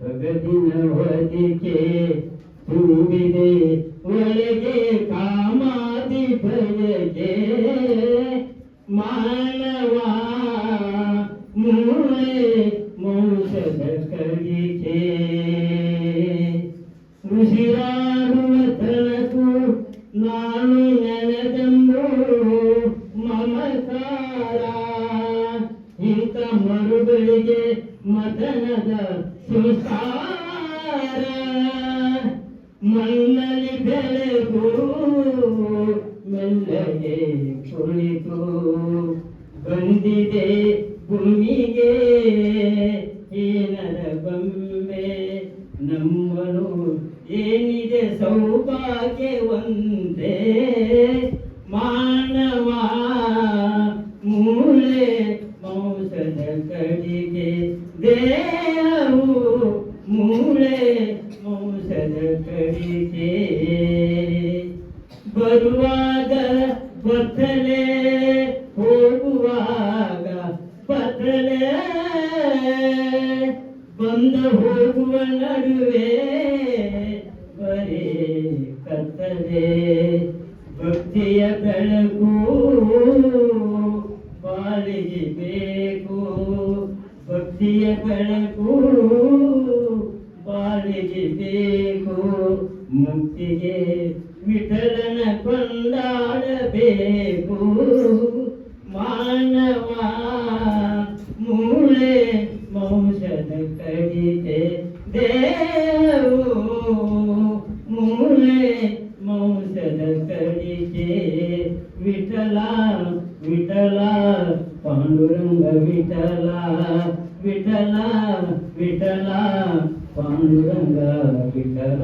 ಜಗದಿನ ಹೊದಿಕೆ ತುಂಬಿದೆ ಒಳಗೆ ಕಾಮಾದಿ ಬಯಕೆ ಮಾನವ ಮೂಳೆ ಮೌಷಧ ಕಲಿಕೆ ಉಸಿರಾಡುವ ತನಕು ನಾನು ನೆನೆದೆಂಬು ಮಮಕಾರ ಇಂಥ ಮರುಗಳಿಗೆ ಮದನದ ಸಂಸಾರ ಮಣ್ಣಲ್ಲಿ ಬೆಳೆದು ಮೆಲ್ಲಗೆ ಕುಳಿತು ಬಂದಿದೆ ಭೂಮಿಗೆ ಏನರ ಬೊಮ್ಮೆ ನಮ್ಮನು ಏನಿದೆ ಸೌಭಾಗ್ಯ ಒಂದೇ ಮಾನವ ಮೂಳೆ ಮೌಸದ ಕಡಿಗೆ ದೇಹವು ಮೂಳೆ ಮೌಸದ ಕಡಿಗೆ ಬರುವಾಗ ಬತ್ತಲೆ ಹೋಗುವಾಗ ಬತ್ತಲೆ ಬಂದ ಹೋಗುವ ನಡುವೆ ಬರೇ ಕತ್ತಲೆ ಭಕ್ತಿಯ ಬೆಳಕು ಬಾಳಿಗೆ ಬೇಕು ಭಕ್ತಿಯ ಬೆಳಕು ಬಾಳಿಗೆ ಬೇಕು ಮುಕ್ತಿಗೆ ವಿಠಲನ ಕೊಂಡಾಡಬೇಕು ಮಾನವ ಮೂಳೆ ಮೌಷಧ ಕಡಿತೆ ದೇವು ಮೂಳೆ ಮೌಷಧ ಕಡಿತೆ ವಿಠಲ ವಿಠಲ ಪಾಂಡುರಂಗ ವಿಠಲ ವಿಠಲ ವಿಠಲ ಪಾಂಡುರಂಗ ವಿಠಲ